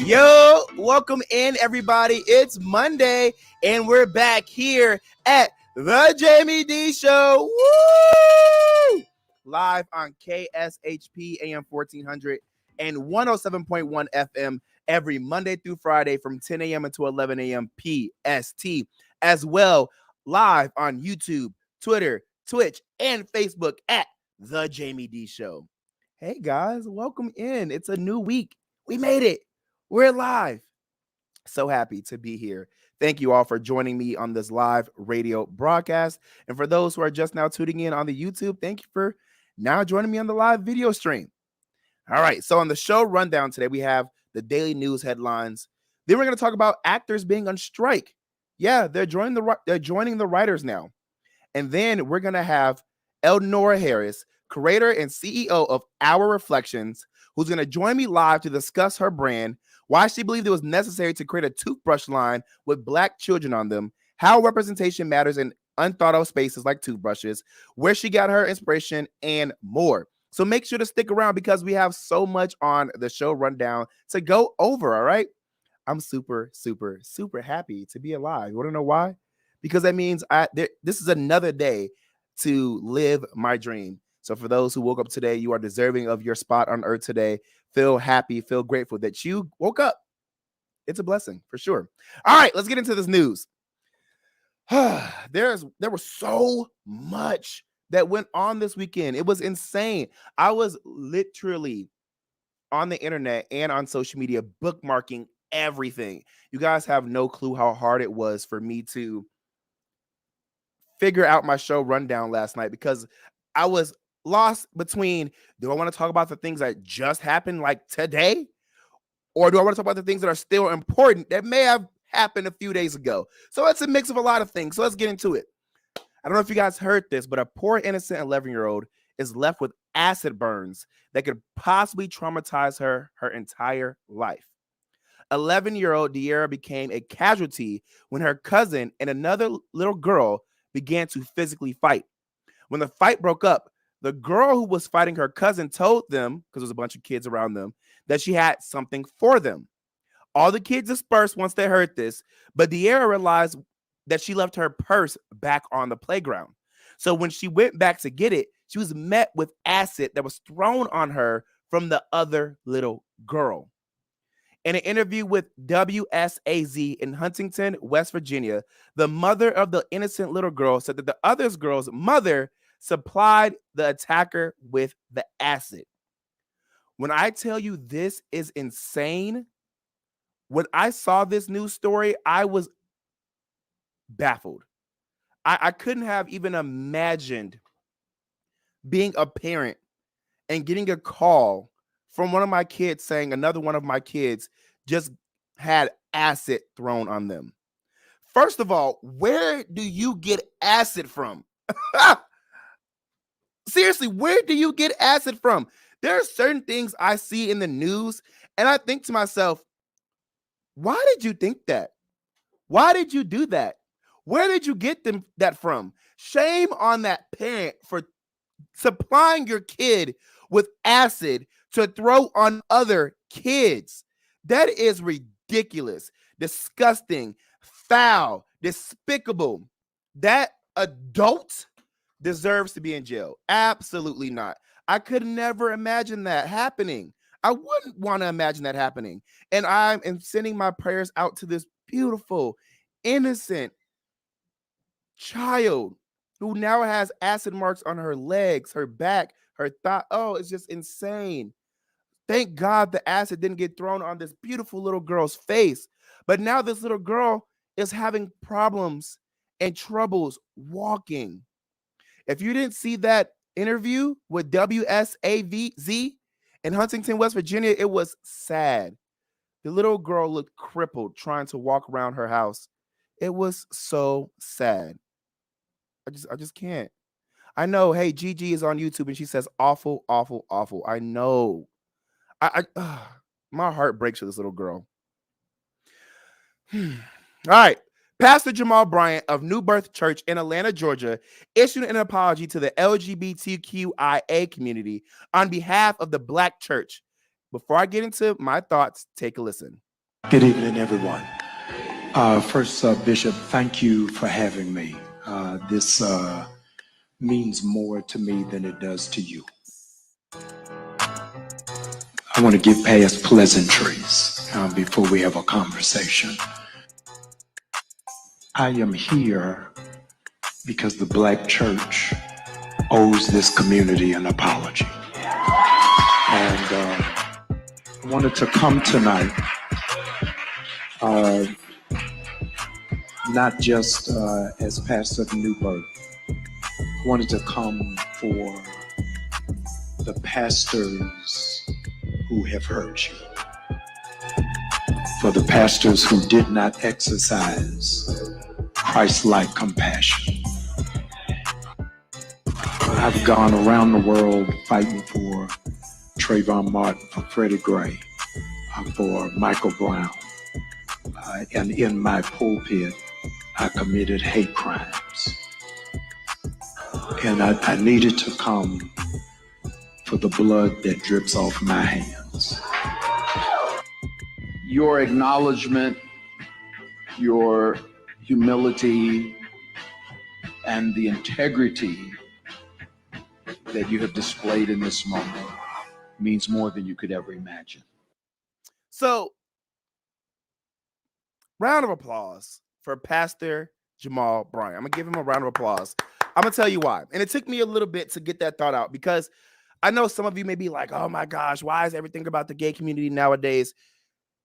Yo, welcome in, everybody. It's Monday, and we're back here at the Jaime Dee Show. Woo! Live on KSHP AM 1400 and 107.1 FM every Monday through Friday from 10 a.m. until 11 a.m. PST. As well, live on YouTube, Twitter, Twitch, and Facebook at the Jaime Dee Show. Hey, guys, welcome in. It's a new week. We made it. We're live. So happy to be here. Thank you all for joining me on this live radio broadcast. And for those who are just now tuning in on the YouTube, thank you for now joining me on the live video stream. All right. So on the show rundown today, we have the daily news headlines. Then we're going to talk about actors being on strike. Yeah, they're joining the writers now. And then we're going to have Elnora Harris, creator and CEO of Our Reflections, who's going to join me live to discuss her brand, why she believed it was necessary to create a toothbrush line with Black children on them, how representation matters in unthought of spaces like toothbrushes, where she got her inspiration, and more. So make sure to stick around because we have so much on the show rundown to go over, all right? I'm super, super, super happy to be alive. You want to know why? Because that means this is another day to live my dream. So for those who woke up today, you are deserving of your spot on earth today. Feel happy, feel grateful that you woke up. It's a blessing for sure. All right, let's get into this news. There was so much that went on this weekend. It was insane. I was literally on the internet and on social media bookmarking everything. You guys have no clue how hard it was for me to figure out my show rundown last night because I was lost between, do I want to talk about the things that just happened like today? Or do I want to talk about the things that are still important that may have happened a few days ago? So it's a mix of a lot of things. So let's get into it. I don't know if you guys heard this, but a poor innocent 11-year-old is left with acid burns that could possibly traumatize her entire life. 11-year-old De'Ara became a casualty when her cousin and another little girl began to physically fight. When the fight broke up, the girl who was fighting her cousin told them, because there was a bunch of kids around them, that she had something for them. All the kids dispersed once they heard this, but De'Ara realized that she left her purse back on the playground. So when she went back to get it, she was met with acid that was thrown on her from the other little girl. In an interview with WSAZ in Huntington, West Virginia, the mother of the innocent little girl said that the other girl's mother supplied the attacker with the acid. When I tell you this is insane, when I saw this news story, I was baffled. I couldn't have even imagined being a parent and getting a call from one of my kids saying another one of my kids just had acid thrown on them. First of all, where do you get acid from? Seriously, where do you get acid from? There are certain things I see in the news, and I think to myself, why did you think that? Why did you do that? Where did you get that from? Shame on that parent for supplying your kid with acid to throw on other kids. That is ridiculous, disgusting, foul, despicable. That adult deserves to be in jail. Absolutely not. I could never imagine that happening. I wouldn't want to imagine that happening. And I am sending my prayers out to this beautiful, innocent child who now has acid marks on her legs, her back, her thigh. Oh, it's just insane. Thank God the acid didn't get thrown on this beautiful little girl's face. But now this little girl is having problems and troubles walking. If you didn't see that interview with WSAVZ in Huntington, West Virginia, it was sad. The little girl looked crippled trying to walk around her house. It was so sad. I just can't. I know, hey, Gigi is on YouTube and she says awful, awful, awful. I know. My heart breaks for this little girl. All right. Pastor Jamal Bryant of New Birth Church in Atlanta, Georgia, issued an apology to the LGBTQIA community on behalf of the Black church. Before I get into my thoughts, take a listen. Good evening, everyone. First, Bishop, thank you for having me. This means more to me than it does to you. I want to get past pleasantries before we have a conversation. I am here because the Black church owes this community an apology. And I wanted to come tonight, uh, not just as Pastor Newberg. I wanted to come for the pastors who have hurt you, for the pastors who did not exercise Christ-like compassion. I've gone around the world fighting for Trayvon Martin, for Freddie Gray, for Michael Brown, and in my pulpit, I committed hate crimes. And I needed to come for the blood that drips off my hands. Your acknowledgement, your humility, and the integrity that you have displayed in this moment means more than you could ever imagine. So, round of applause for Pastor Jamal Bryant. I'm going to give him a round of applause. I'm going to tell you why. And it took me a little bit to get that thought out, because I know some of you may be like, oh my gosh, why is everything about the gay community nowadays?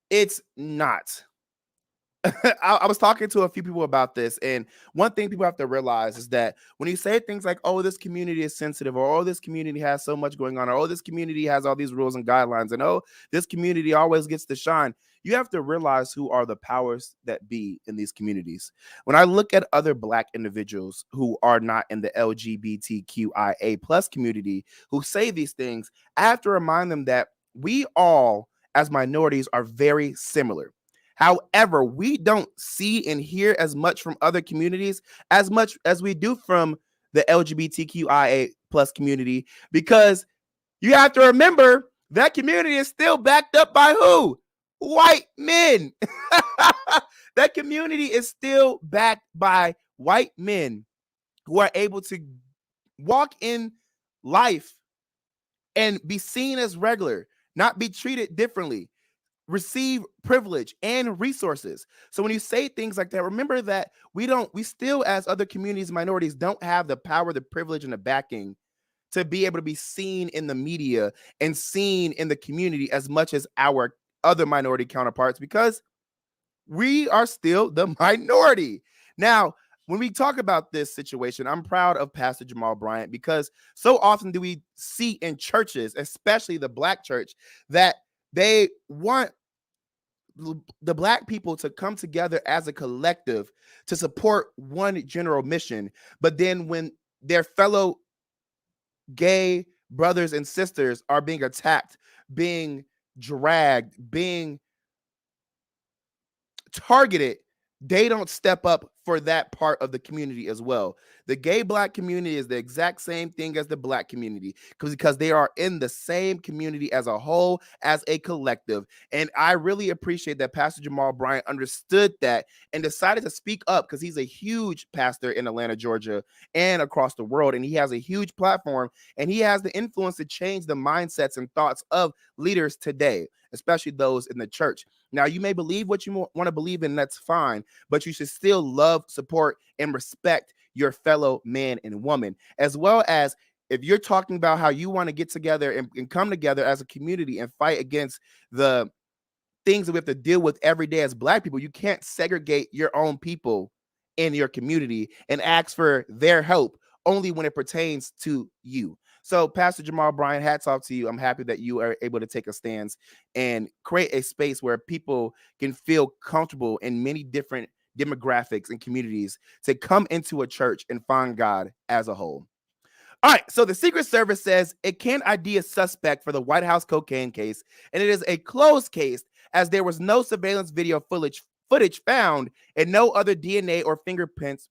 It's not. I was talking to a few people about this, and one thing people have to realize is that when you say things like, oh, this community is sensitive, or oh, this community has so much going on, or oh, this community has all these rules and guidelines, and oh, this community always gets to shine, you have to realize who are the powers that be in these communities. When I look at other Black individuals who are not in the LGBTQIA plus community who say these things, I have to remind them that we all, as minorities, are very similar. However, we don't see and hear as much from other communities as much as we do from the LGBTQIA plus community, because you have to remember that community is still backed up by who? White men. That community is still backed by white men who are able to walk in life and be seen as regular, not be treated differently, receive privilege and resources. So when you say things like that, remember that we still, as other communities, minorities, don't have the power, the privilege, and the backing to be able to be seen in the media and seen in the community as much as our other minority counterparts, because we are still the minority. Now, when we talk about this situation, I'm proud of Pastor Jamal Bryant, because so often do we see in churches, especially the Black church, that they want the Black people to come together as a collective to support one general mission. But then when their fellow gay brothers and sisters are being attacked, being dragged, being targeted, they don't step up for that part of the community as well. The gay Black community is the exact same thing as the Black community, because they are in the same community as a whole, as a collective. And I really appreciate that Pastor Jamal Bryant understood that and decided to speak up, because he's a huge pastor in Atlanta, Georgia, and across the world. And he has a huge platform, and he has the influence to change the mindsets and thoughts of leaders today, especially those in the church. Now, you may believe what you want to believe in, that's fine, but you should still love, support, and respect your fellow man and woman, as well as if you're talking about how you want to get together and come together as a community and fight against the things that we have to deal with every day as Black people. You can't segregate your own people in your community and ask for their help only when it pertains to you. So, Pastor Jamal Bryant, hats off to you. I'm happy that you are able to take a stance and create a space where people can feel comfortable in many different demographics and communities to come into a church and find God as a whole. All right, so the Secret Service says it can't ID a suspect for the White House cocaine case, and it is a closed case as there was no surveillance video footage found and no other DNA or fingerprints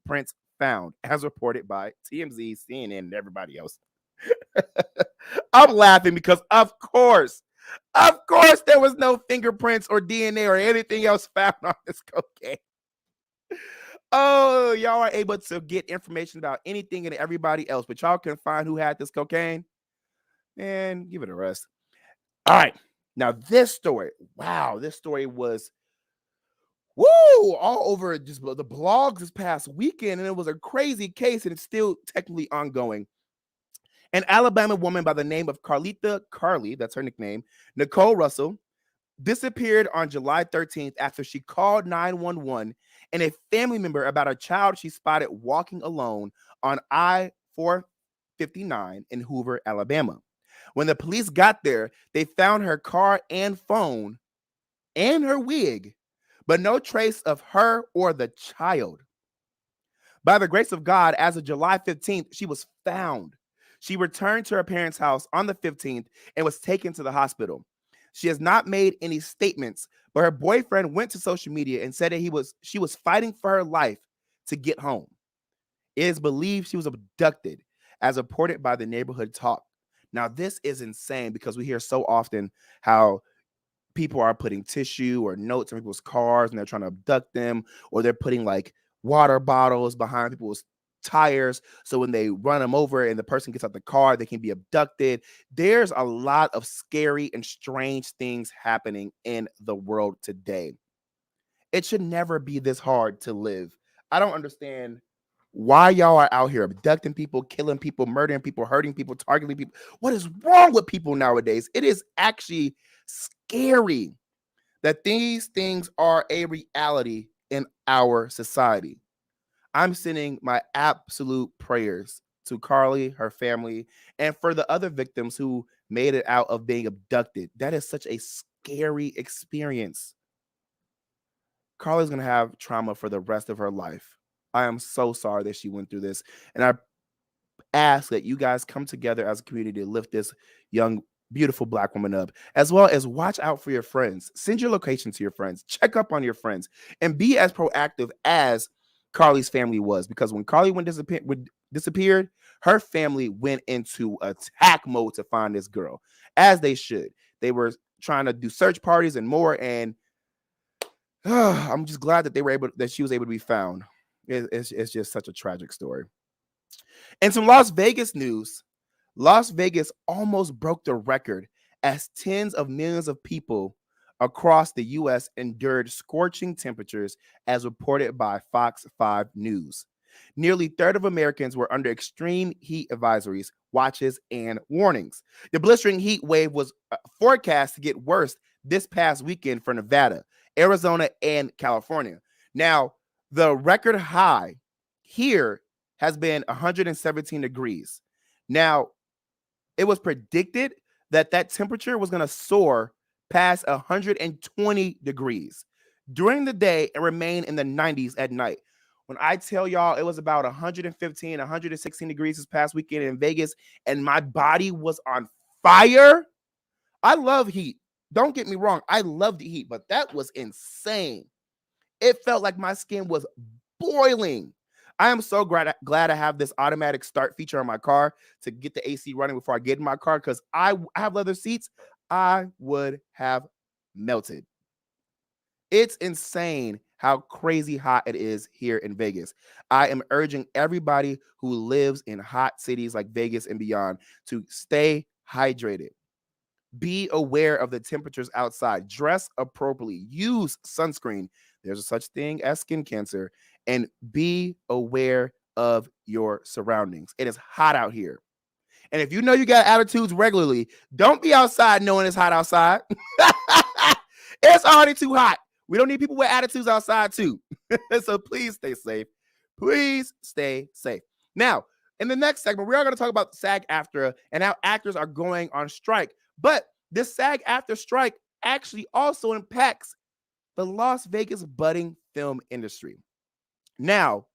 found, as reported by TMZ, CNN, and everybody else. I'm laughing because, of course, Of course, there was no fingerprints or DNA or anything else found on this cocaine. Oh, y'all are able to get information about anything and everybody else, but y'all can find who had this cocaine. Man, give it a rest. All right. Now, this story, wow, this story was all over just the blogs this past weekend, and it was a crazy case, and it's still technically ongoing. An Alabama woman by the name of Carly, that's her nickname, Nicole Russell, disappeared on July 13th after she called 911 and a family member about a child she spotted walking alone on I-459 in Hoover, Alabama. When the police got there, they found her car and phone and her wig, but no trace of her or the child. By the grace of God, as of July 15th, she was found. She returned to her parents' house on the 15th and was taken to the hospital. She has not made any statements, but her boyfriend went to social media and said that she was fighting for her life to get home. It is believed she was abducted, as reported by the Neighborhood Talk. Now, this is insane because we hear so often how people are putting tissue or notes in people's cars and they're trying to abduct them, or they're putting like water bottles behind people's tires so when they run them over and the person gets out the car, they can be abducted. There's a lot of scary and strange things happening in the world today. It should never be this hard to live. I don't understand why y'all are out here abducting people, killing people, murdering people, hurting people, targeting people. What is wrong with people nowadays? It is actually scary that these things are a reality in our society. I'm sending my absolute prayers to Carly, her family, and for the other victims who made it out of being abducted. That is such a scary experience. Carly's going to have trauma for the rest of her life. I am so sorry that she went through this. And I ask that you guys come together as a community to lift this young, beautiful Black woman up, as well as watch out for your friends. Send your location to your friends, check up on your friends, and be as proactive as Carly's family was. Because when Carly disappeared, her family went into attack mode to find this girl, as they should. They were trying to do search parties and more, and I'm just glad that she was able to be found. It's just such a tragic story. And some Las Vegas news. Las Vegas almost broke the record as tens of millions of people across the U.S. endured scorching temperatures, as reported by Fox 5 News. Nearly a third of Americans were under extreme heat advisories, watches, and warnings. The blistering heat wave was forecast to get worse this past weekend for Nevada, Arizona, and California. Now, the record high here has been 117 degrees. Now, it was predicted that temperature was going to soar past 120 degrees during the day and remain in the 90s at night. When I tell y'all it was about 115, 116 degrees this past weekend in Vegas, and my body was on fire. I love heat. Don't get me wrong. I love the heat, but that was insane. It felt like my skin was boiling. I am so glad I have this automatic start feature on my car to get the AC running before I get in my car, because I have leather seats. I would have melted. It's insane how crazy hot it is here in Vegas. I am urging everybody who lives in hot cities like Vegas and beyond to stay hydrated. Be aware of the temperatures outside. Dress appropriately. Use sunscreen. There's a such thing as skin cancer. And be aware of your surroundings. It is hot out here. And if you know you got attitudes regularly, don't be outside knowing it's hot outside. It's already too hot. We don't need people with attitudes outside too. So please stay safe. Please stay safe. Now, in the next segment, we are going to talk about SAG-AFTRA and how actors are going on strike. But this SAG-AFTRA strike actually also impacts the Las Vegas budding film industry. Now,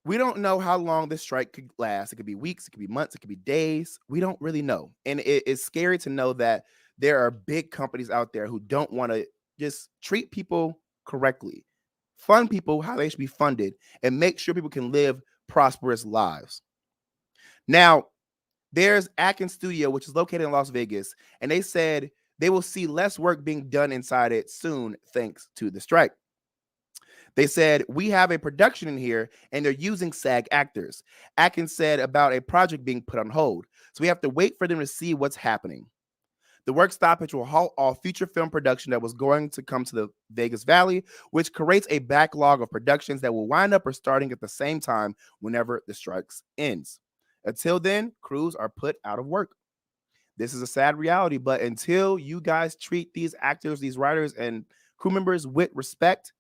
we don't know how long this strike could last. It could be weeks, it could be months, it could be days. We don't really know. And it's scary to know that there are big companies out there who don't want to just treat people correctly, fund people how they should be funded, and make sure people can live prosperous lives. Now, There's Atkins Studio, which is located in Las Vegas, and they said they will see less work being done inside it soon thanks to the strike. They said, we have a production in here and they're using SAG actors. Atkins said about a project being put on hold. So we have to wait for them to see what's happening. The work stoppage will halt all future film production that was going to come to the Vegas Valley, which creates a backlog of productions that will wind up or starting at the same time whenever the strikes ends. Until then, crews are put out of work. This is a sad reality, but until you guys treat these actors, these writers, and crew members with respect,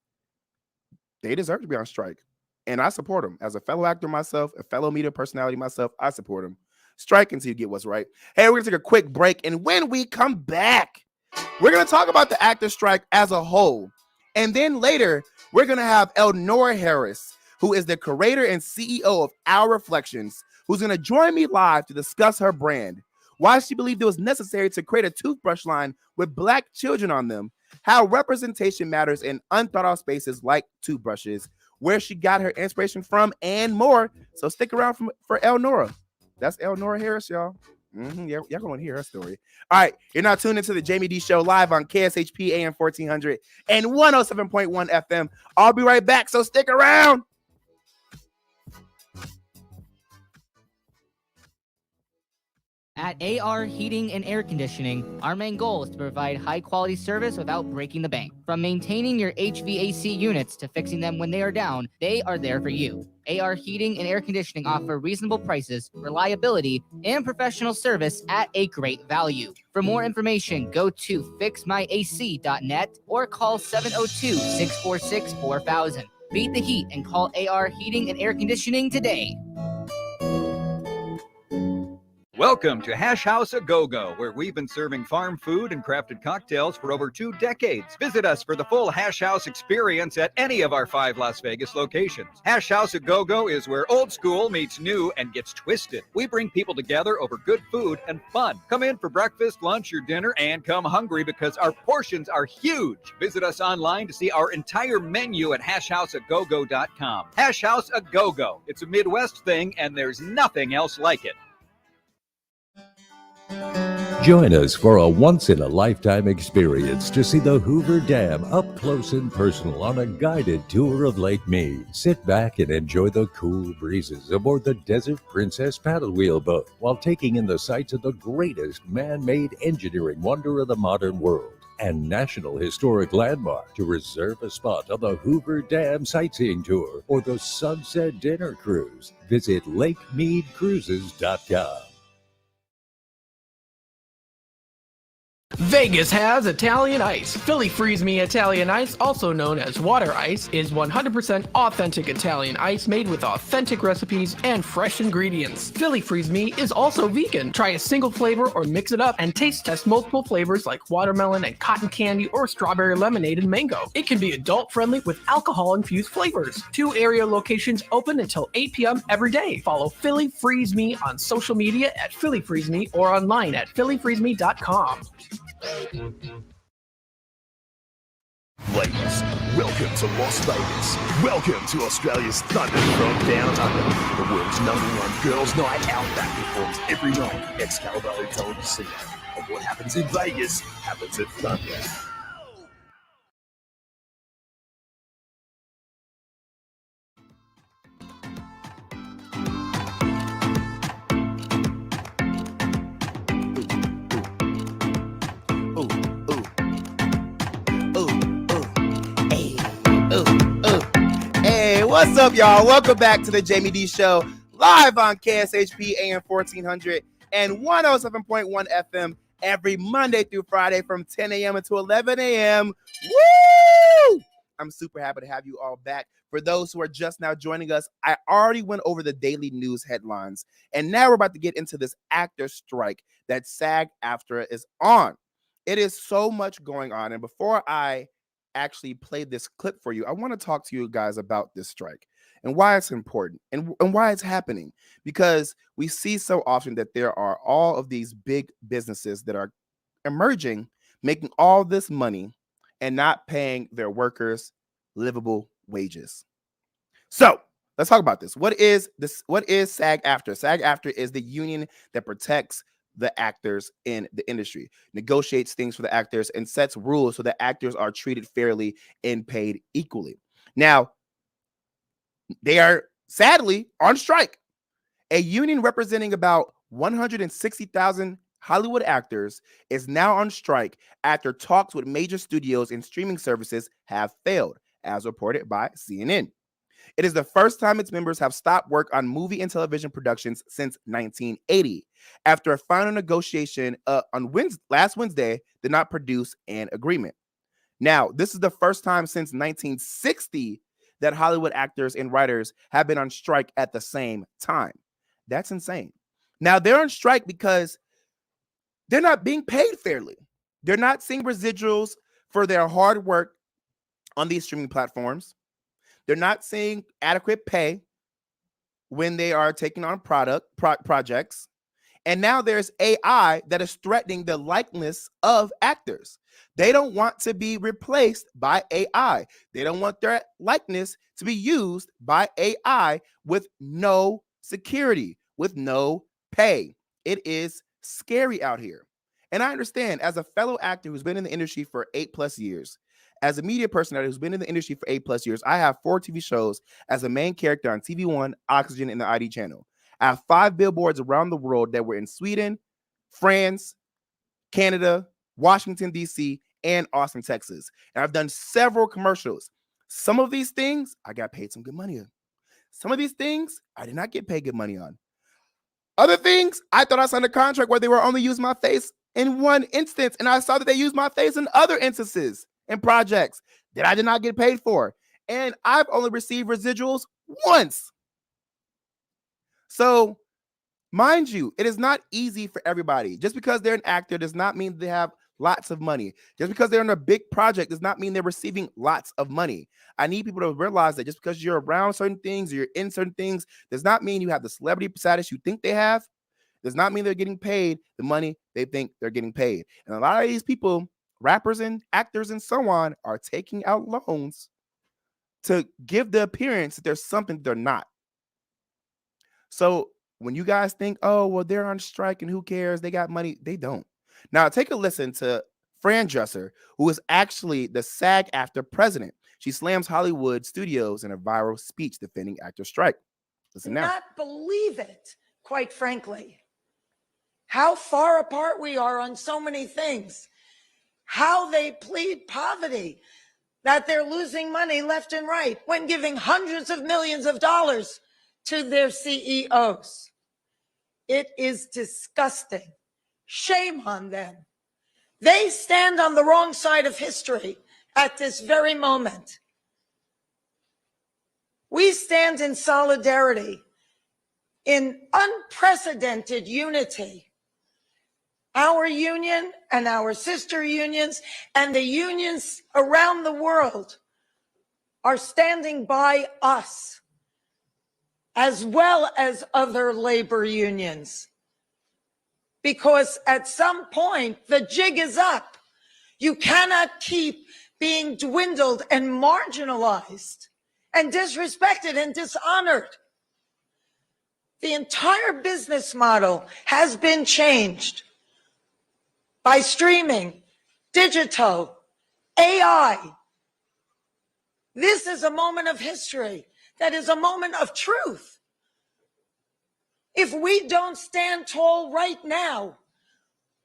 they deserve to be on strike. And I support them. As a fellow actor myself, a fellow media personality myself, I support them. Strike until you get what's right. Hey, we're going to take a quick break. And when we come back, we're going to talk about the actor strike as a whole. And then later, we're going to have Elnora Harris, who is the creator and CEO of Our Reflections, who's going to join me live to discuss her brand, why she believed it was necessary to create a toothbrush line with Black children on them, how representation matters in unthought of spaces like toothbrushes, where she got her inspiration from, and more. So stick around for Elnora. That's Elnora Harris, y'all. Y'all going to hear her story. All right, you're now tuned into the Jaime Dee Show live on KSHP AM 1400 and 107.1 FM. I'll be right back, so stick around. At AR Heating and Air Conditioning, our main goal is to provide high-quality service without breaking the bank. From maintaining your HVAC units to fixing them when they are down, they are there for you. AR Heating and Air Conditioning offer reasonable prices, reliability, and professional service at a great value. For more information, go to fixmyac.net or call 702-646-4000. Beat the heat and call AR Heating and Air Conditioning today. Welcome to Hash House A Go-Go, where we've been serving farm food and crafted cocktails for over 2 decades. Visit us for the full Hash House experience at any of our 5 Las Vegas locations. Hash House A Go-Go is where old school meets new and gets twisted. We bring people together over good food and fun. Come in for breakfast, lunch, or dinner, and come hungry because our portions are huge. Visit us online to see our entire menu at hashhouseagogo.com. Hash House A Go-Go. It's a Midwest thing, and there's nothing else like it. Join us for a once-in-a-lifetime experience to see the Hoover Dam up close and personal on a guided tour of Lake Mead. Sit back and enjoy the cool breezes aboard the Desert Princess paddle wheel boat while taking in the sights of the greatest man-made engineering wonder of the modern world and National Historic Landmark. To reserve a spot on the Hoover Dam sightseeing tour or the Sunset Dinner Cruise, visit LakeMeadCruises.com. Vegas has Italian Ice. Philly Freeze Me Italian Ice, also known as water ice, is 100% authentic Italian ice made with authentic recipes and fresh ingredients. Philly Freeze Me is also vegan. Try a single flavor or mix it up and taste test multiple flavors like watermelon and cotton candy or strawberry lemonade and mango. It can be adult friendly with alcohol infused flavors. 2 area locations open until 8 p.m. every day. Follow Philly Freeze Me on social media at Philly Freeze Me or online at phillyfreezeme.com. Ladies, welcome to Las Vegas. Welcome to Australia's Thunder from Down Under, the world's #1 girls' night out that performs every night. Excalibur Hotel Casino. And what happens in Vegas happens at Thunder. What's up, y'all? Welcome back to the Jaime Dee Show, live on KSHP AM 1400 and 107.1 FM every Monday through Friday from 10 a.m. until 11 a.m. Woo! I'm super happy to have you all back. For those who are just now joining us, I already went over the daily news headlines, and now we're about to get into this actor strike that SAG-AFTRA is on. It is so much going on, and before I actually played this clip for you, I want to talk to you guys about this strike and why it's important and why it's happening, because we see so often that there are all of these big businesses that are emerging, making all this money and not paying their workers livable wages. So let's talk about this. What is SAG-AFTRA? SAG-AFTRA is the union that protects the actors in the industry, negotiates things for the actors, and sets rules so that actors are treated fairly and paid equally. Now, they are sadly on strike. A union representing about 160,000 Hollywood actors is now on strike after talks with major studios and streaming services have failed, as reported by CNN. It is the first time its members have stopped work on movie and television productions since 1980, after a final negotiation last Wednesday did not produce an agreement. Now, this is the first time since 1960 that Hollywood actors and writers have been on strike at the same time. That's insane. Now, they're on strike because they're not being paid fairly. They're not seeing residuals for their hard work on these streaming platforms. They're not seeing adequate pay when they are taking on projects. And now there's AI that is threatening the likeness of actors. They don't want to be replaced by AI. They don't want their likeness to be used by AI with no security, with no pay. It is scary out here. And I understand, as a fellow actor who's been in the industry for 8+ years, as a media personality who's been in the industry for 8+ years, I have 4 TV shows as a main character on TV One, Oxygen, and the ID channel. I have 5 billboards around the world that were in Sweden, France, Canada, Washington, D.C., and Austin, Texas. And I've done several commercials. Some of these things I got paid some good money on. Some of these things I did not get paid good money on. Other things, I thought I signed a contract where they were only using my face in one instance, and I saw that they used my face in other instances and projects that I did not get paid for. And I've only received residuals once. So, mind you, it is not easy for everybody. Just because they're an actor does not mean they have lots of money. Just because they're on a big project does not mean they're receiving lots of money. I need people to realize that just because you're around certain things or you're in certain things does not mean you have the celebrity status you think they have. Does not mean they're getting paid the money they think they're getting paid. And a lot of these people, rappers and actors and so on, are taking out loans to give the appearance that there's something they're not. So when you guys think, oh, well, they're on strike and who cares? They got money. They don't. Now, take a listen to Fran Dresser, who is actually the SAG-AFTRA president. She slams Hollywood studios in a viral speech defending actor strike. Listen now. Not believe it, quite frankly. How far apart we are on so many things. How they plead poverty, that they're losing money left and right when giving hundreds of millions of dollars to their CEOs. It is disgusting. Shame on them. They stand on the wrong side of history at this very moment. We stand in solidarity, in unprecedented unity. Our union and our sister unions and the unions around the world are standing by us, as well as other labor unions. Because at some point, the jig is up. You cannot keep being dwindled and marginalized and disrespected and dishonored. The entire business model has been changed by streaming, digital, AI. This is a moment of history. That is a moment of truth. If we don't stand tall right now,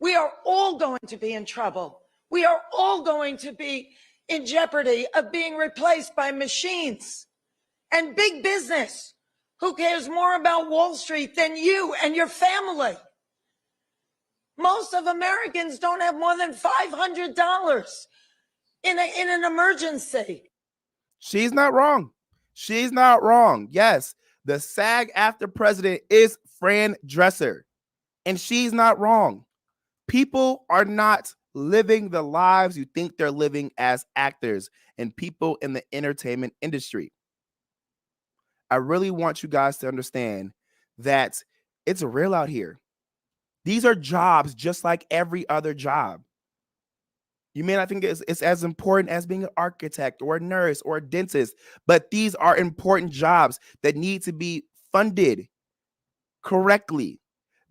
we are all going to be in trouble. We are all going to be in jeopardy of being replaced by machines and big business. Who cares more about Wall Street than you and your family? Most of Americans don't have more than $500 in an emergency. She's not wrong. She's not wrong. Yes, the SAG-AFTRA president is Fran Dresser, and she's not wrong. People are not living the lives you think they're living as actors and people in the entertainment industry. I really want you guys to understand that it's real out here. These are jobs just like every other job. You may not think it's as important as being an architect or a nurse or a dentist, but these are important jobs that need to be funded correctly,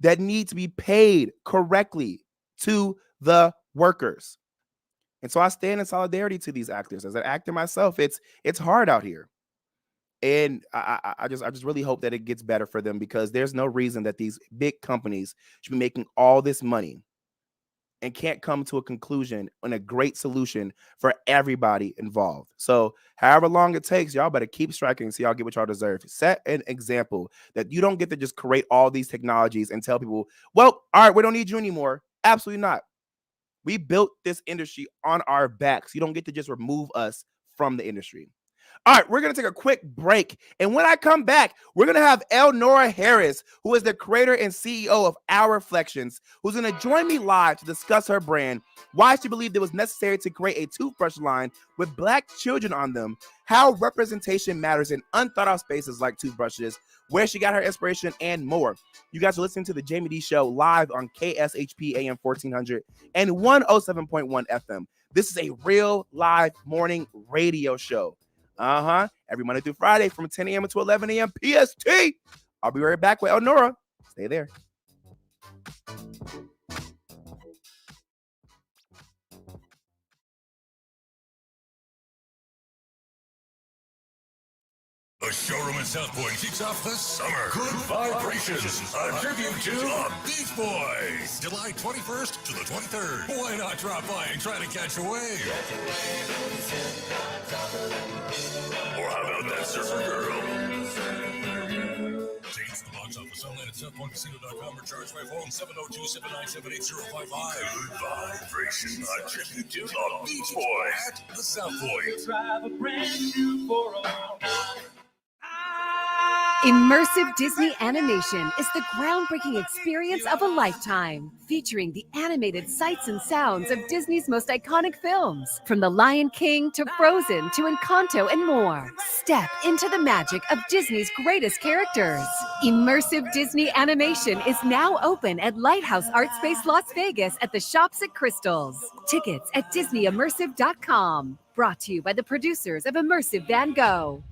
that need to be paid correctly to the workers. And so I stand in solidarity to these actors. As an actor myself, it's hard out here. And I just really hope that it gets better for them, because there's no reason that these big companies should be making all this money and can't come to a conclusion and a great solution for everybody involved. So however long it takes, y'all better keep striking so y'all get what y'all deserve. Set an example that you don't get to just create all these technologies and tell people, well, all right, we don't need you anymore. Absolutely not. We built this industry on our backs. You don't get to just remove us from the industry. All right, we're going to take a quick break. And when I come back, we're going to have Elnora Harris, who is the creator and CEO of Our Reflections, who's going to join me live to discuss her brand, why she believed it was necessary to create a toothbrush line with Black children on them, how representation matters in unthought of spaces like toothbrushes, where she got her inspiration, and more. You guys are listening to the Jaime Dee Show live on KSHP AM 1400 and 107.1 FM. This is a real live morning radio show. Every Monday through Friday from 10 a.m. to 11 a.m. PST. I'll be right back with Elnora. Stay there. A showroom in South Point kicks off the summer. Good Vibrations, a tribute to the Beach Boys. July 21st to the 23rd. Why not drop by and try to catch a wave? Or how about that surfer girl? Tickets to the box office online at southpointcasino.com or charge by phone 702-797-8055. Good Vibrations, a tribute to the Beach Boys at the South Point. Drive a brand new 409. Immersive Disney animation is the groundbreaking experience of a lifetime, featuring the animated sights and sounds of Disney's most iconic films, from The Lion King to Frozen to Encanto and more. Step into the magic of Disney's greatest characters. Immersive Disney animation is now open at Lighthouse Art Space Las Vegas at the Shops at Crystals. Tickets at DisneyImmersive.com. Brought to you by the producers of Immersive Van Gogh.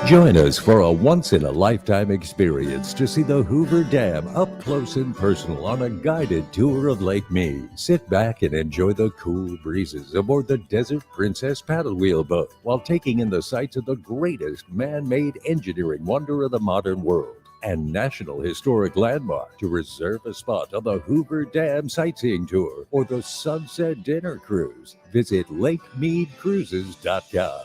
Join us for a once-in-a-lifetime experience to see the Hoover Dam up close and personal on a guided tour of Lake Mead. Sit back and enjoy the cool breezes aboard the Desert Princess paddle wheel boat while taking in the sights of the greatest man-made engineering wonder of the modern world and National Historic Landmark. To reserve a spot on the Hoover Dam sightseeing tour or the Sunset Dinner Cruise, visit LakeMeadCruises.com.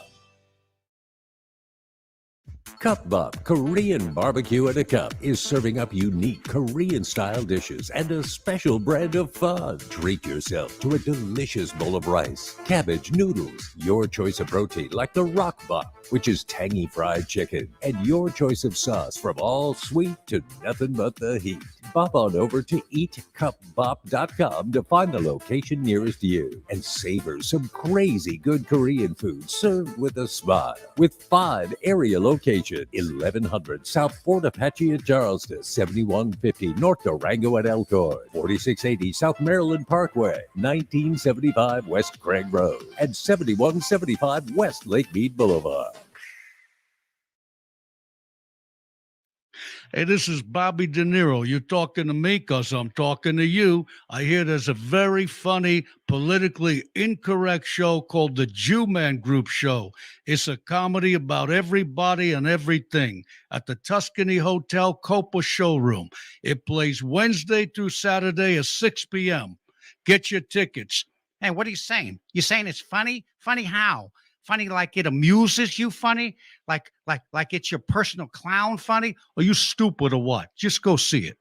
Cup Bop Korean Barbecue in a Cup is serving up unique Korean-style dishes and a special brand of fun. Treat yourself to a delicious bowl of rice, cabbage, noodles, your choice of protein like the Rock Bop, which is tangy fried chicken, and your choice of sauce from all sweet to nothing but the heat. Bop on over to eatcupbop.com to find the location nearest you and savor some crazy good Korean food served with a smile. With 5 area locations, 1100 South Fort Apache at Charleston, 7150 North Durango at Elkhorn, 4680 South Maryland Parkway, 1975 West Craig Road, and 7175 West Lake Mead Boulevard. Hey, this is Bobby De Niro. You talking to me because I'm talking to you. I hear there's a very funny, politically incorrect show called The Jew Man Group Show. It's a comedy about everybody and everything at the Tuscany Hotel Copa Showroom. It plays Wednesday through Saturday at 6 p.m. Get your tickets. Hey, what are you saying? You saying it's funny? Funny how? Funny like it amuses you funny? Like it's your personal clown funny? Are you stupid or what? Just go see it.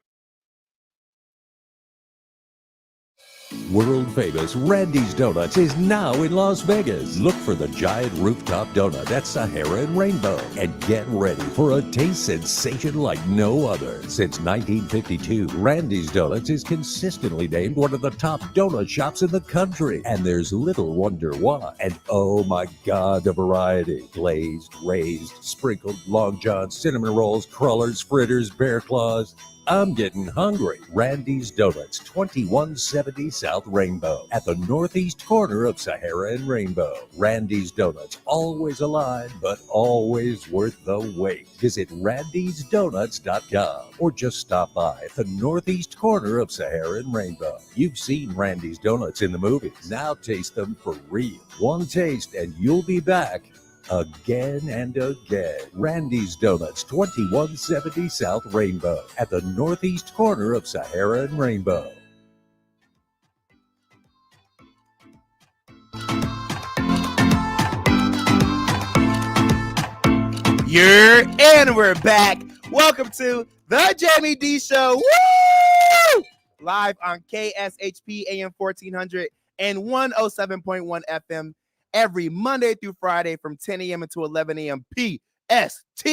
World famous Randy's Donuts is now in Las Vegas. Look for the giant rooftop donut at Sahara and Rainbow and get ready for a taste sensation like no other. Since 1952, Randy's Donuts is consistently named one of the top donut shops in the country, and there's little wonder why. And oh my God, the variety. Glazed, raised, sprinkled, long johns, cinnamon rolls, crullers, fritters, bear claws. I'm getting hungry. Randy's Donuts, 2170 South Rainbow, at the northeast corner of Sahara and Rainbow. Randy's Donuts, always alive, but always worth the wait. Visit randysdonuts.com or just stop by at the northeast corner of Sahara and Rainbow. You've seen Randy's Donuts in the movies. Now taste them for real. One taste and you'll be back again and again. Randy's Donuts, 2170 South Rainbow, at the northeast corner of Sahara and Rainbow. And we're back. Welcome to the Jaime Dee Show. Woo! Live on KSHP AM 1400 and 107.1 FM every Monday through Friday from 10 a.m. until 11 a.m. PST.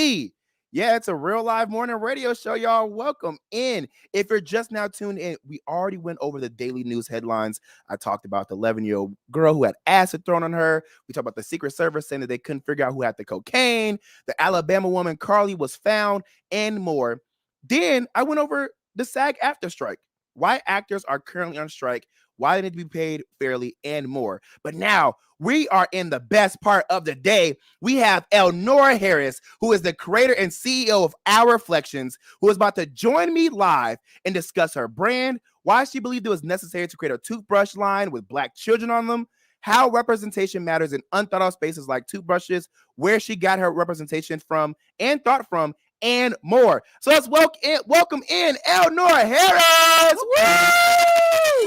Yeah, it's a real live morning radio show, y'all. Welcome in. If you're just now tuned in, we already went over the daily news headlines. I talked about the 11-year-old girl who had acid thrown on her. We talked about the Secret Service saying that they couldn't figure out who had the cocaine. The Alabama woman, Carly, was found, and more. Then I went over the SAG-AFTRA strike, why actors are currently on strike, why they need to be paid fairly, and more. But now we are in the best part of the day. We have Elnora Harris, who is the creator and CEO of Our Reflections, who is about to join me live and discuss her brand, why she believed it was necessary to create a toothbrush line with Black children on them, how representation matters in unthought of spaces like toothbrushes, where she got her representation from and thought from, and more. So let's welcome in Elnora Harris. Woo!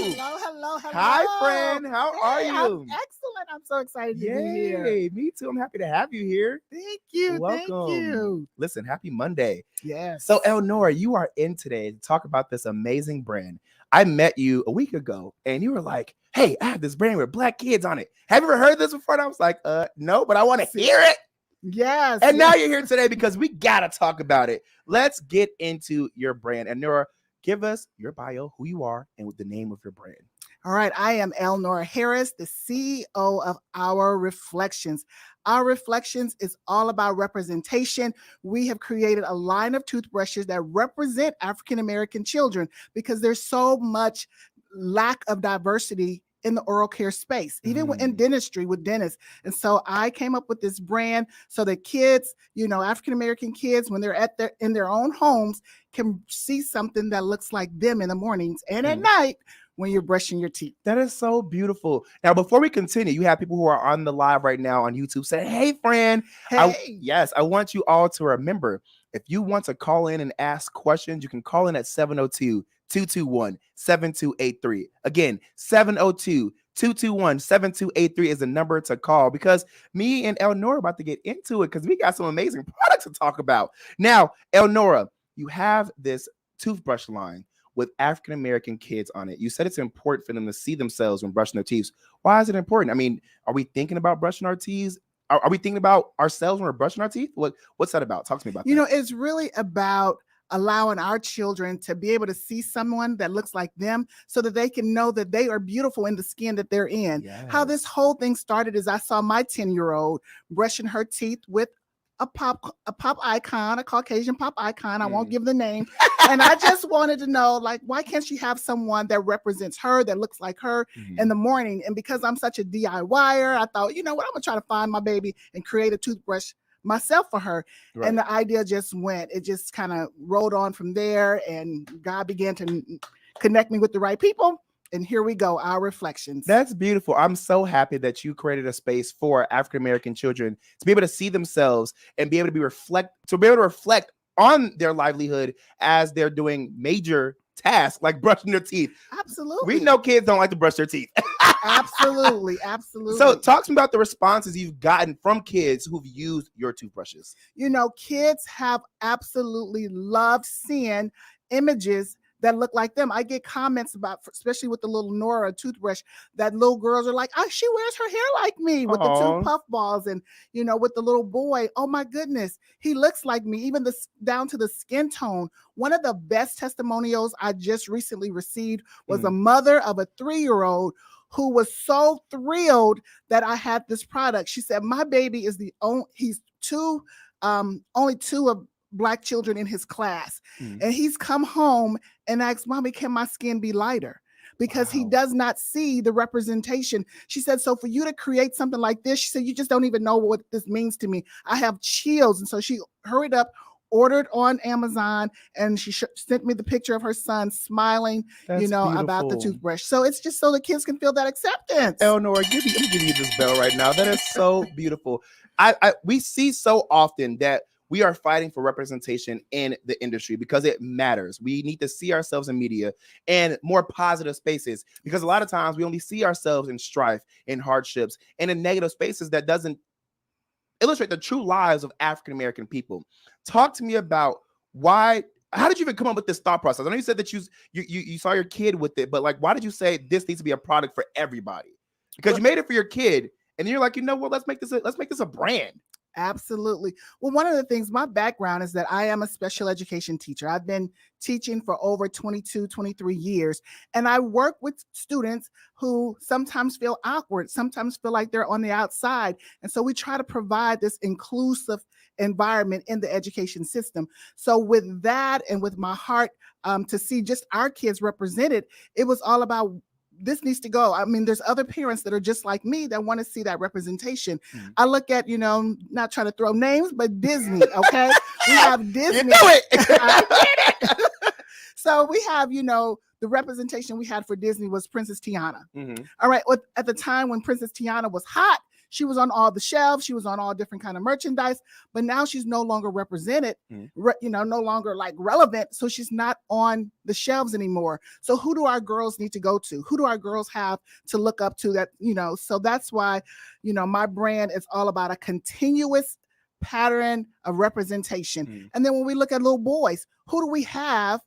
Hello. Hi, friend. How are you? I'm excellent. I'm so excited to be here. Yay, me too. I'm happy to have you here. Thank you. Welcome. Thank you. Listen, happy Monday. Yes. So, Elnora, you are in today to talk about this amazing brand. I met you a week ago, and you were like, hey, I have this brand with Black kids on it. Have you ever heard this before? And I was like, no, but I want to hear it. Yes. And now you're here today because we got to talk about it. Let's get into your brand. And Elnora, give us your bio, who you are, and with the name of your brand. All right. I am Elnora Harris, the CEO of Our Reflections. Our Reflections is all about representation. We have created a line of toothbrushes that represent African-American children because there's so much lack of diversity in the oral care space, even in dentistry with dentists. And so I came up with this brand so that kids, African-American kids, when they're in their own homes, can see something that looks like them in the mornings and at night when you're brushing your teeth. That is so beautiful. Now, before we continue, you have people who are on the live right now on YouTube saying, hey, friend. Hey. I want you all to remember, if you want to call in and ask questions, you can call in at 702-221-7283. Again, 702-221-7283 is the number to call, because me and Elnora are about to get into it because we got some amazing products to talk about. Now, Elnora, you have this toothbrush line with African-American kids on it. You said it's important for them to see themselves when brushing their teeth. Why is it important? I mean, are we thinking about brushing our teeth? Are we thinking about ourselves when we're brushing our teeth? What's that about? Talk to me about that. It's really about allowing our children to be able to see someone that looks like them so that they can know that they are beautiful in the skin that they're in. Yes. How this whole thing started is I saw my 10-year-old brushing her teeth with a pop icon, a Caucasian pop icon. I won't give the name. And I just wanted to know, why can't she have someone that represents her, that looks like her in the morning? And because I'm such a DIYer, I thought, I'm going to try to find my baby and create a toothbrush myself for her. Right. And the idea just kind of rolled on from there. And God began to connect me with the right people. And here we go, Our Reflections. That's beautiful. I'm so happy that you created a space for African-American children to be able to see themselves and be able to reflect on their livelihood as they're doing major tasks like brushing their teeth. Absolutely. We know kids don't like to brush their teeth. Absolutely. So talk to me about the responses you've gotten from kids who've used your toothbrushes. Kids have absolutely loved seeing images that look like them. I get comments about, especially with the little Nora toothbrush, that little girls are like, she wears her hair like me with the two puff balls, and with the little boy, oh my goodness, he looks like me, even down to the skin tone. One of the best testimonials I just recently received was a mother of a 3-year-old who was so thrilled that I had this product. She said, my baby is only two Black children in his class. Mm. And he's come home and asked, Mommy, can my skin be lighter? Because he Wow. does not see the representation. She said, so for you to create something like this, she said, you just don't even know what this means to me. I have chills. And so she hurried up, ordered on Amazon, and she sent me the picture of her son smiling, That's about the beautiful. toothbrush. So it's just so the kids can feel that acceptance. Elnora, let me give you this bell right now. That is so beautiful. We see so often that we are fighting for representation in the industry because it matters. We need to see ourselves in media and more positive spaces, because a lot of times we only see ourselves in strife, in hardships, and in negative spaces that doesn't illustrate the true lives of African-American people. Talk to me about how did you even come up with this thought process? I know you said that you saw your kid with it, but like, why did you say this needs to be a product for everybody? Because you made it for your kid, and you're like, let's make this a brand. Absolutely. Well, one of the things, my background is that I am a special education teacher. I've been teaching for over 22, 23 years, and I work with students who sometimes feel awkward, sometimes feel like they're on the outside. And so we try to provide this inclusive environment in the education system. So with that, and with my heart to see just our kids represented, it was all about, this needs to go. I mean, there's other parents that are just like me that want to see that representation. Mm. I look at, not trying to throw names, but Disney, okay? We have Disney. You know it. I get it. So we have, the representation we had for Disney was Princess Tiana. Mm-hmm. All right. At the time when Princess Tiana was hot, she was on all the shelves. She was on all different kind of merchandise, but now she's no longer represented, no longer like relevant. So she's not on the shelves anymore. So who do our girls need to go to? Who do our girls have to look up to that, so that's why, my brand is all about a continuous pattern of representation. Mm. And then when we look at little boys, who do we have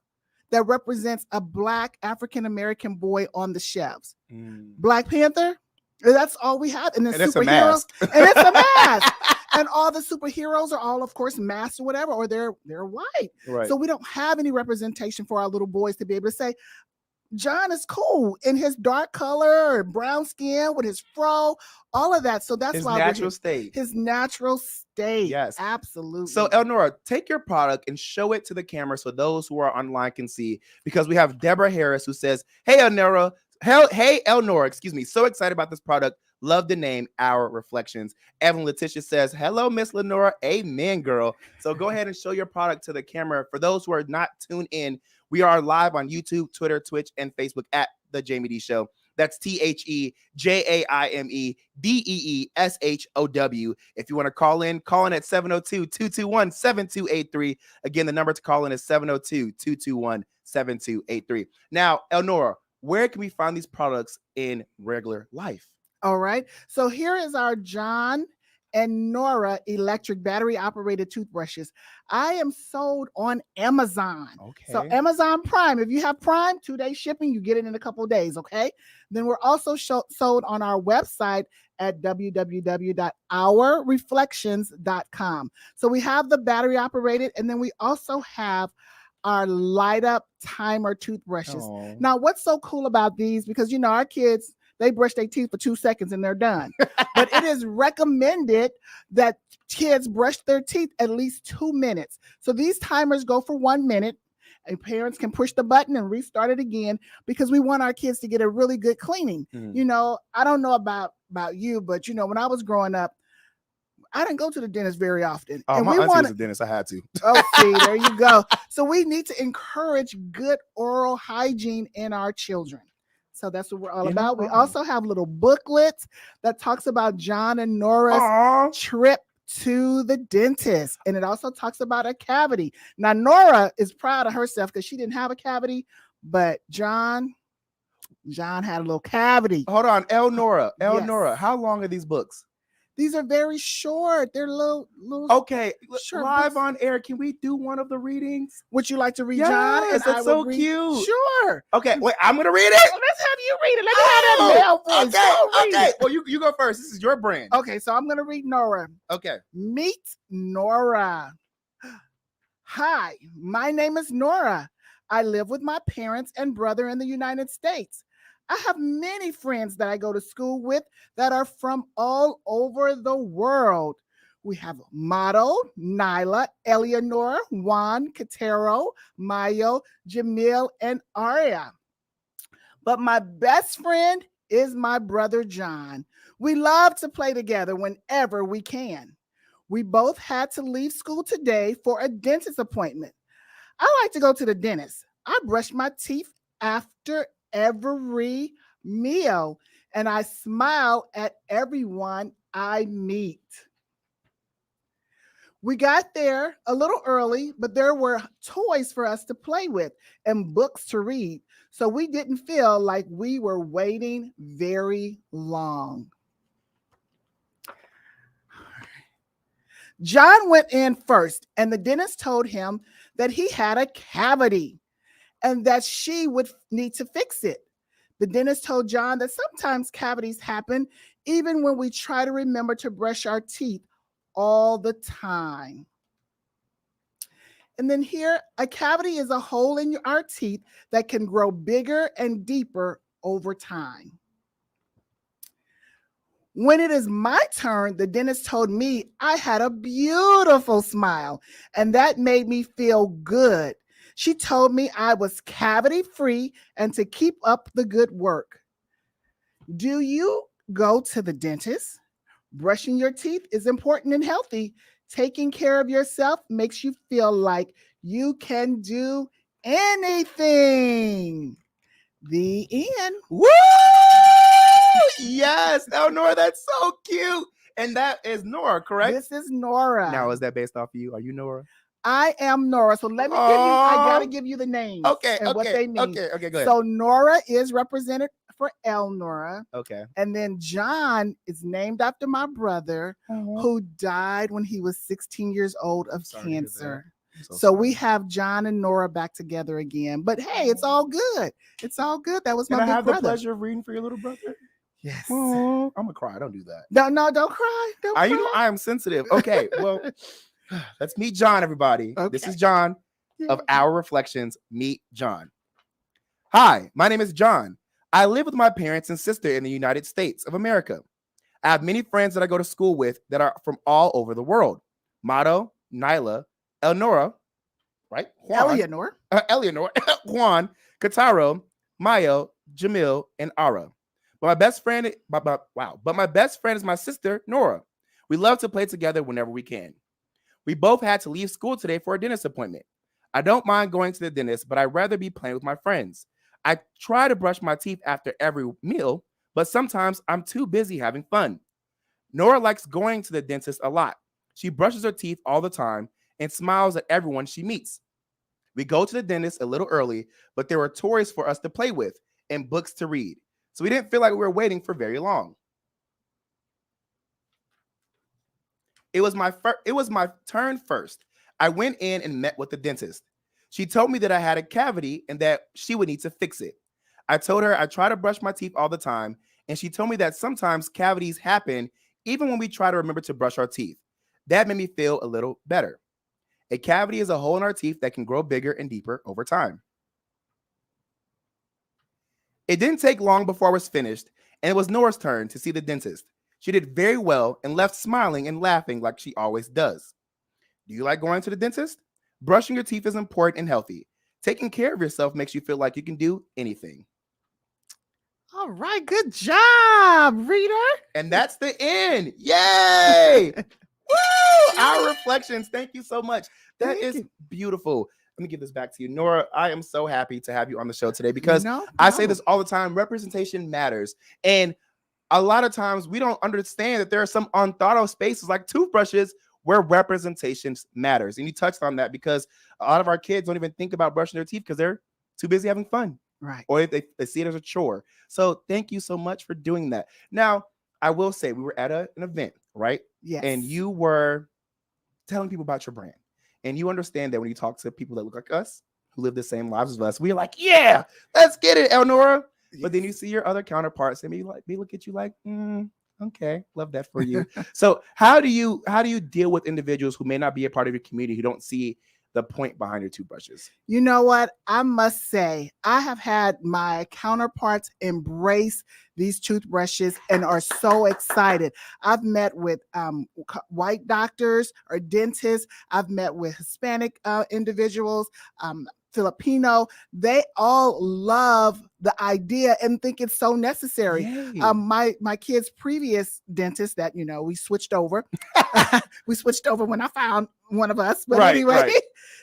that represents a Black African-American boy on the shelves? Mm. Black Panther. That's all we have. And then it's a superheroes. mask. And it's a mask. And all the superheroes are all, of course, masked or whatever, or they're white. Right. So we don't have any representation for our little boys to be able to say, John is cool in his dark color, brown skin with his fro, all of that. So that's His why natural state. His natural state. Yes. Absolutely. So Elnora, take your product and show it to the camera so those who are online can see, because we have Deborah Harris who says, hey, Elnora. Hey, Elnora, excuse me. So excited about this product. Love the name, Our Reflections. Evelyn Letitia says, hello, Miss Lenora. Amen, girl. So go ahead and show your product to the camera. For those who are not tuned in, we are live on YouTube, Twitter, Twitch, and Facebook at The Jaime Dee Show. That's TheJaimedEeshow. If you want to call in at 702-221-7283. Again, the number to call in is 702-221-7283. Now, Elnora, where can we find these products in regular life? All right. So here is our John and Nora electric battery operated toothbrushes. I am sold on Amazon. Okay. So Amazon Prime, if you have Prime, 2-day shipping, you get it in a couple of days. Okay. Then we're also sold on our website at www.ourreflections.com. So we have the battery operated, and then we also have our light up timer toothbrushes. Aww. Now, what's so cool about these, because our kids, they brush their teeth for 2 seconds and they're done. But it is recommended that kids brush their teeth at least 2 minutes. So these timers go for 1 minute, and parents can push the button and restart it again, because we want our kids to get a really good cleaning. Mm. I don't know about you, but when I was growing up, I didn't go to the dentist very often. Oh, and my we auntie was a dentist. I had to. Oh, see, there you go. So we need to encourage good oral hygiene in our children. So that's what we're all about. We also have little booklets that talks about John and Nora's trip to the dentist. And it also talks about a cavity. Now, Nora is proud of herself because she didn't have a cavity, but John had a little cavity. Hold on, Elnora. Yes. How long are these books? These are very short. They're little. Okay, short live books. on air. Can we do one of the readings? Would you like to read, Yes, John? And that's so read? cute. Sure. Okay, wait, I'm gonna read it. Let's have you read it. Let me have that male voice. Go read Okay. it. Well, you go first. This is your brand. Okay, so I'm gonna read Nora. Okay. Meet Nora. Hi, my name is Nora. I live with my parents and brother in the United States. I have many friends that I go to school with that are from all over the world. We have Model, Nyla, Eleanor, Juan, Katero, Mayo, Jamil, and Aria. But my best friend is my brother John. We love to play together whenever we can. We both had to leave school today for a dentist appointment. I like to go to the dentist. I brush my teeth after every meal, and I smile at everyone I meet. We got there a little early, but there were toys for us to play with and books to read, so we didn't feel like we were waiting very long. John went in first, and the dentist told him that he had a cavity and that she would need to fix it. The dentist told John that sometimes cavities happen even when we try to remember to brush our teeth all the time. And then here, a cavity is a hole in our teeth that can grow bigger and deeper over time. When it is my turn, the dentist told me I had a beautiful smile, and that made me feel good. She told me I was cavity-free and to keep up the good work. Do you go to the dentist? Brushing your teeth is important and healthy. Taking care of yourself makes you feel like you can do anything. The end. Woo! Yes, Elnora, that's so cute. And that is Nora, correct? This is Nora. Now, is that based off of you? Are you Nora? I am Nora. So let me give you, I gotta give you the names. Okay, and what they mean. Okay, go ahead. So Nora is represented for Elnora. Okay. And then John is named after my brother who died when he was 16 years old of cancer. So we have John and Nora back together again. But hey, it's all good. It's all good. That was my Can I big have brother. the pleasure of reading for your little brother? Yes. Oh, I'm gonna cry. Don't do that. No, don't cry. Don't cry. You know I am sensitive. Okay, well, let's meet John, everybody. Okay. This is John of Our Reflections. Meet John. Hi, my name is John. I live with my parents and sister in the United States of America. I have many friends that I go to school with that are from all over the world. Mato, Nyla, Elnora, right? Eleanor, Juan, Kataro, Mayo, Jamil, and Ara. But my best friend is my sister, Nora. We love to play together whenever we can. We both had to leave school today for a dentist appointment. I don't mind going to the dentist, but I'd rather be playing with my friends. I try to brush my teeth after every meal, but sometimes I'm too busy having fun. Nora likes going to the dentist a lot. She brushes her teeth all the time and smiles at everyone she meets. We go to the dentist a little early, but there were toys for us to play with and books to read. So we didn't feel like we were waiting for very long. It was my turn first. I went in and met with the dentist. She told me that I had a cavity and that she would need to fix it. I told her I try to brush my teeth all the time, and she told me that sometimes cavities happen even when we try to remember to brush our teeth. That made me feel a little better. A cavity is a hole in our teeth that can grow bigger and deeper over time. It didn't take long before I was finished, and it was Nora's turn to see the dentist. She did very well and left smiling and laughing like she always does. Do you like going to the dentist? Brushing your teeth is important and healthy. Taking care of yourself makes you feel like you can do anything. All right, good job, reader. And that's the end. Yay! Woo! Our Reflections. Thank you so much. That is beautiful. Let me give this back to you. Nora, I am so happy to have you on the show today because I say this all the time. Representation matters. And a lot of times we don't understand that there are some unthought of spaces like toothbrushes where representation matters. And you touched on that because a lot of our kids don't even think about brushing their teeth because they're too busy having fun. Right. Or if they see it as a chore. So thank you so much for doing that. Now, I will say we were at an event, right? Yes. And you were telling people about your brand. And you understand that when you talk to people that look like us, who live the same lives as us, we're like, yeah, let's get it, Elnora. Yes. But then you see your other counterparts and they look at you like, okay, love that for you. So how do you deal with individuals who may not be a part of your community, who don't see the point behind your toothbrushes? You know what? I must say, I have had my counterparts embrace these toothbrushes and are so excited. I've met with white doctors or dentists. I've met with Hispanic individuals, Filipino. They all love the idea and think it's so necessary. My kid's previous dentist that, we switched over. We switched over when I found one of us. But anyway,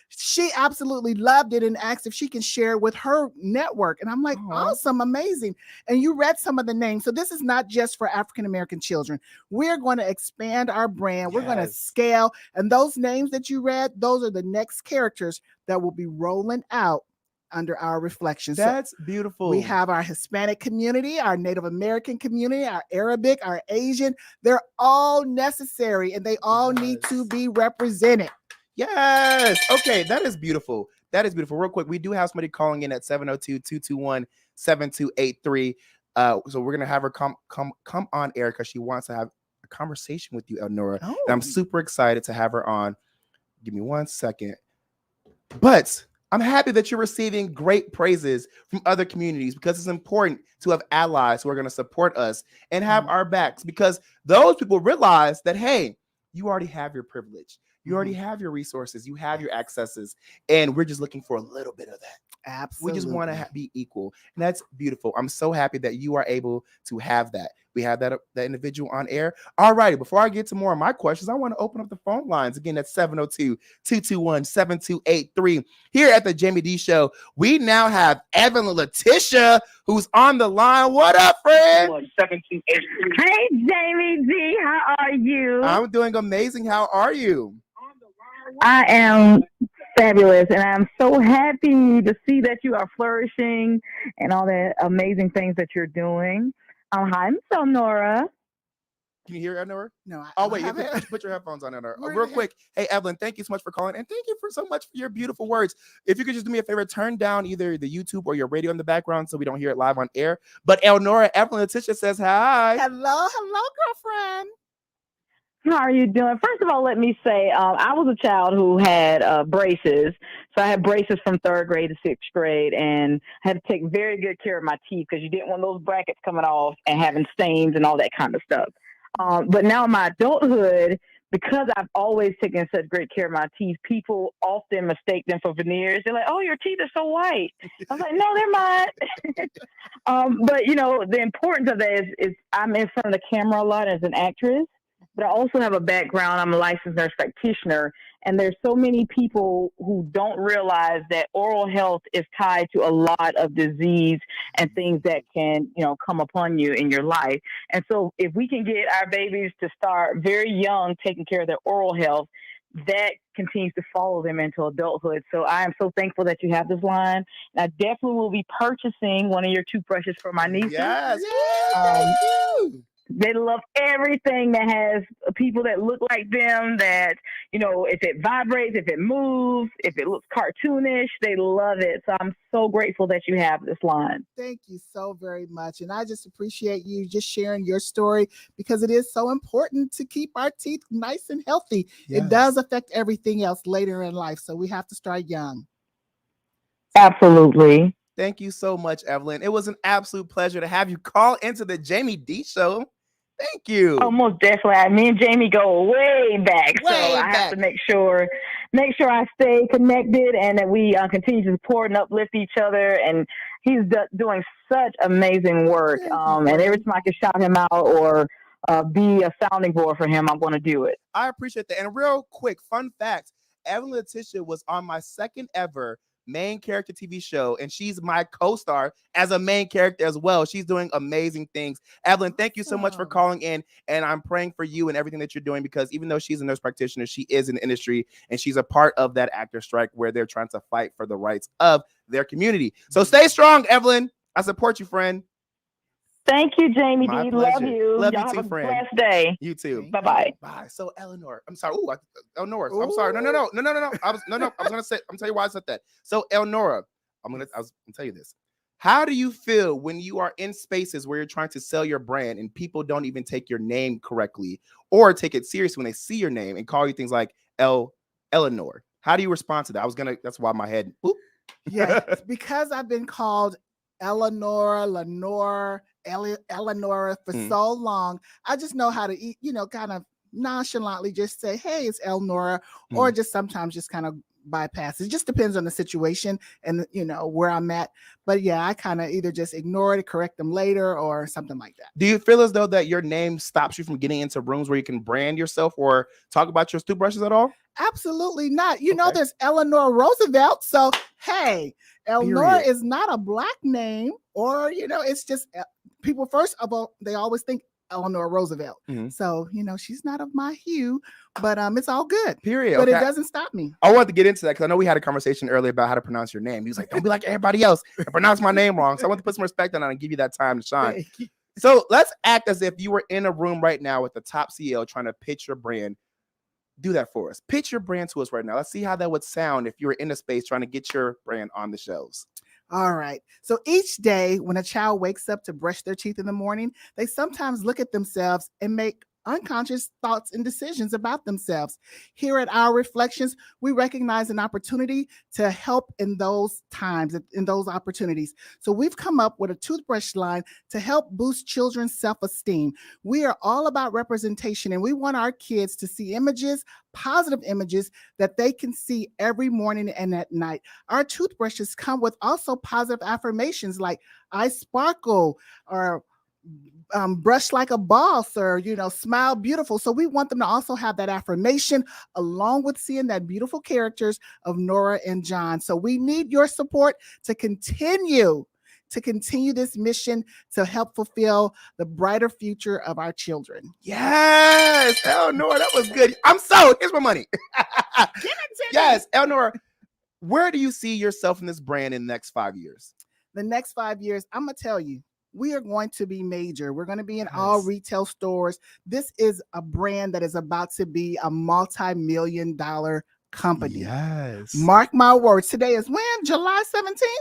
she absolutely loved it and asked if she can share with her network. And I'm like, awesome, amazing. And you read some of the names. So this is not just for African-American children. We're going to expand our brand. We're going to scale. And those names that you read, those are the next characters that will be rolling out under our reflections. That's beautiful. We have our Hispanic community, our Native American community, our Arabic, our Asian. They're all necessary and they all need to be represented. Yes. Okay, that is beautiful. That is beautiful. Real quick, we do have somebody calling in at 702-221-7283. So we're gonna have her come on air because she wants to have a conversation with you, Elnora. And I'm super excited to have her on. Give me 1 second. But I'm happy that you're receiving great praises from other communities because it's important to have allies who are going to support us and have our backs, because those people realize that, hey, you already have your privilege. You already have your resources. You have your accesses. And we're just looking for a little bit of that. Absolutely. We just want to be equal. And that's beautiful. I'm so happy that you are able to have that. We have that individual on air. All righty. Before I get to more of my questions, I want to open up the phone lines. Again, that's 702-221-7283. Here at the Jaime Dee Show, we now have Evan and Letitia, who's on the line. What up, friend? Hey, Jaime Dee. How are you? I'm doing amazing. How are you? I am fabulous, and I'm so happy to see that you are flourishing and all the amazing things that you're doing. Hi, I'm Elnora. Can you hear Elnora? No. Wait, you have to put your headphones on, Elnora. Real quick. Hey, Evelyn, thank you so much for calling, and thank you so much for your beautiful words. If you could just do me a favor, turn down either the YouTube or your radio in the background so we don't hear it live on air. But Elnora, Evelyn, Letitia says hi. Hello, girlfriend. How are you doing? First of all, let me say I was a child who had braces. So I had braces from 3rd grade to 6th grade, and I had to take very good care of my teeth because you didn't want those brackets coming off and having stains and all that kind of stuff. But now in my adulthood, because I've always taken such great care of my teeth, people often mistake them for veneers. They're like, oh, your teeth are so white. I was like, no, they're not. But, the importance of that is I'm in front of the camera a lot as an actress. But I also have a background. I'm a licensed nurse practitioner, and there's so many people who don't realize that oral health is tied to a lot of disease and things that can, come upon you in your life. And so if we can get our babies to start very young taking care of their oral health, that continues to follow them into adulthood. So I am so thankful that you have this line. And I definitely will be purchasing one of your toothbrushes for my nieces. Yes. They love everything that has people that look like them, that, if it vibrates, if it moves, if it looks cartoonish, they love it. So I'm so grateful that you have this line. Thank you so very much. And I just appreciate you just sharing your story, because it is so important to keep our teeth nice and healthy. Yes. It does affect everything else later in life. So we have to start young. Absolutely. Thank you so much, Evelyn. It was an absolute pleasure to have you call into the Jaime Dee Show. Thank you. Oh, most definitely. Me and Jamie go way back. I have to make sure I stay connected and that we continue to support and uplift each other. And he's doing such amazing work. And every time I can shout him out or be a sounding board for him, I'm going to do it. I appreciate that. And real quick, fun fact, Evelyn Letitia was on my second ever main character TV show, and she's my co-star as a main character as well. She's doing amazing things. Evelyn, thank you so much for calling in, and I'm praying for you and everything that you're doing, because even though she's a nurse practitioner, she is in the industry, and she's a part of that actor strike where they're trying to fight for the rights of their community. So stay strong, Evelyn. I support you, friend. Thank you, Jaime Dee. Love you. Love Y'all you too, have a friend. blessed day. You too. Bye-bye. Bye. So Elnora, I'm sorry. Elnora. I'm sorry. No. I was gonna say. I'm tell you why I said that. So Elnora, I'm gonna tell you this. How do you feel when you are in spaces where you're trying to sell your brand and people don't even take your name correctly or take it seriously when they see your name and call you things like Eleanor? How do you respond to that? That's why my head. Whoop. Yeah, because I've been called Lenore, Eleanor for so long. I just know how to, kind of nonchalantly just say, hey, it's Elnora, or just sometimes just kind of bypass. It just depends on the situation and, where I'm at. But yeah, I kind of either just ignore it, correct them later, or something like that. Do you feel as though that your name stops you from getting into rooms where you can brand yourself or talk about your toothbrushes at all? Absolutely not. There's Eleanor Roosevelt. So, hey, Elnora is not a Black name, or, it's just people, first of all, they always think Eleanor Roosevelt. So, she's not of my hue, but it's all good. Period. But it doesn't stop me. I wanted to get into that because I know we had a conversation earlier about how to pronounce your name. He was like, don't be like everybody else and pronounce my name wrong. So I want to put some respect on it and give you that time to shine. So let's act as if you were in a room right now with the top CEO trying to pitch your brand. Do that for us. Pitch your brand to us right now. Let's see how that would sound if you were in a space trying to get your brand on the shelves. All right. So each day when a child wakes up to brush their teeth in the morning, they sometimes look at themselves and make unconscious thoughts and decisions about themselves. Here at Our Reflections, we recognize an opportunity to help in those times, in those opportunities. So we've come up with a toothbrush line to help boost children's self-esteem. We are all about representation, and we want our kids to see images, positive images that they can see every morning and at night. Our toothbrushes come with also positive affirmations like I sparkle, or brush like a boss, or smile beautiful. So we want them to also have that affirmation along with seeing that beautiful characters of Nora and John. So we need your support to continue this mission to help fulfill the brighter future of our children. Yes, Elnora, that was good. I'm sold. Here's my money. Yes, Elnora, where do you see yourself in this brand in the next 5 years? The next 5 years, I'm going to tell you, we are going to be major. We're going to be in all retail stores. This is a brand that is about to be a multi-million-dollar company. Yes. Mark my words. Today is when? July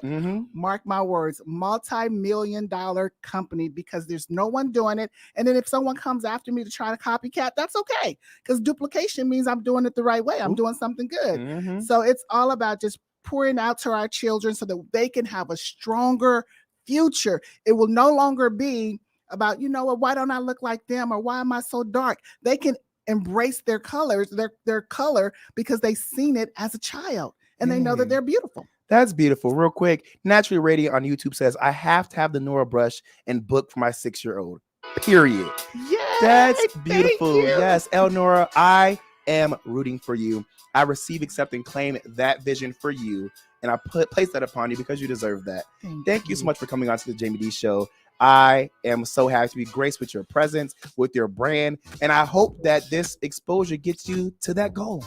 17th? Mark my words. Multi-million-dollar company, because there's no one doing it. And then if someone comes after me to try to copycat, that's okay. Because duplication means I'm doing it the right way. I'm doing something good. So it's all about just pouring out to our children so that they can have a stronger future. It will no longer be about, why don't I look like them, or why am I so dark? They can embrace their colors, their color, because they've seen it as a child and they know that they're beautiful. That's beautiful. Real quick, Naturally Radiant on YouTube says, I have to have the Nora brush and book for my 6-year-old. Period. Yes, that's beautiful. Yes, Elnora, I am rooting for you. I receive, accept, and claim that vision for you. And I place that upon you because you deserve that. Thank you so much for coming on to the Jaime Dee Show. I am so happy to be graced with your presence, with your brand. And I hope that this exposure gets you to that goal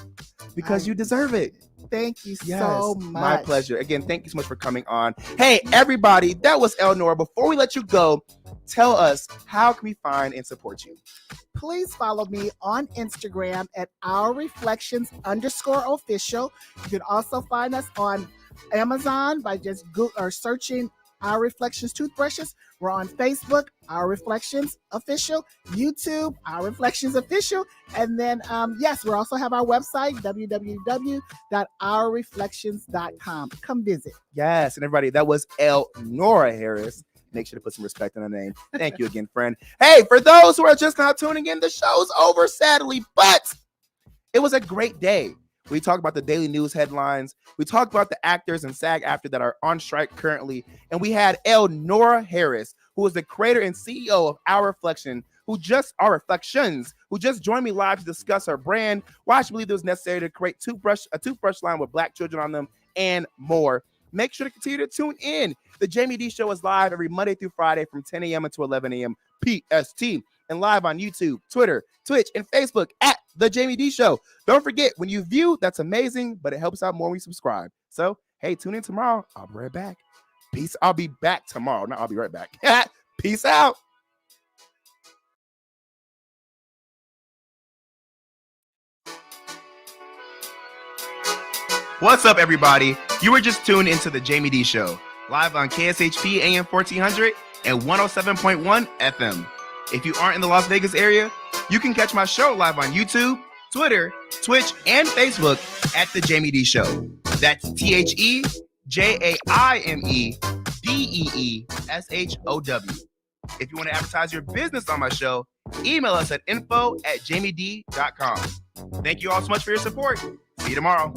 because you deserve it. Thank you so much. My pleasure. Again, thank you so much for coming on. Hey, everybody, that was Elnora. Before we let you go, tell us, how can we find and support you? Please follow me on Instagram at OurReflections_official. You can also find us on Amazon by just searching Our Reflections toothbrushes. We're on Facebook, Our Reflections Official, YouTube, Our Reflections Official, and then yes, we also have our website, www.ourreflections.com. Come visit. Yes, and everybody, that was Elnora Harris. Make sure to put some respect on her name. Thank you again, friend. Hey, for those who are just now tuning in, the show's over, sadly, but it was a great day. We talked about the daily news headlines. We talked about the actors and SAG-AFTRA that are on strike currently. And we had Elnora Harris, who is the creator and CEO of Our Reflections, who just joined me live to discuss her brand, why she believed it was necessary to create a toothbrush line with Black children on them, and more. Make sure to continue to tune in. The Jaime Dee Show is live every Monday through Friday from 10 a.m. until 11 a.m. PST, and live on YouTube, Twitter, Twitch, and Facebook at The Jaime Dee Show. Don't forget, when you view, that's amazing, but it helps out more when you subscribe. So, hey, tune in tomorrow. I'll be right back. Peace. I'll be back tomorrow. No, I'll be right back. Peace out. What's up, everybody? You were just tuned into The Jaime Dee Show, live on KSHP AM 1400 and 107.1 FM. If you aren't in the Las Vegas area, you can catch my show live on YouTube, Twitter, Twitch, and Facebook at The Jaime Dee Show. That's TheJaimeDeeshow. If you want to advertise your business on my show, email us at info@jamiedee.com. Thank you all so much for your support. See you tomorrow.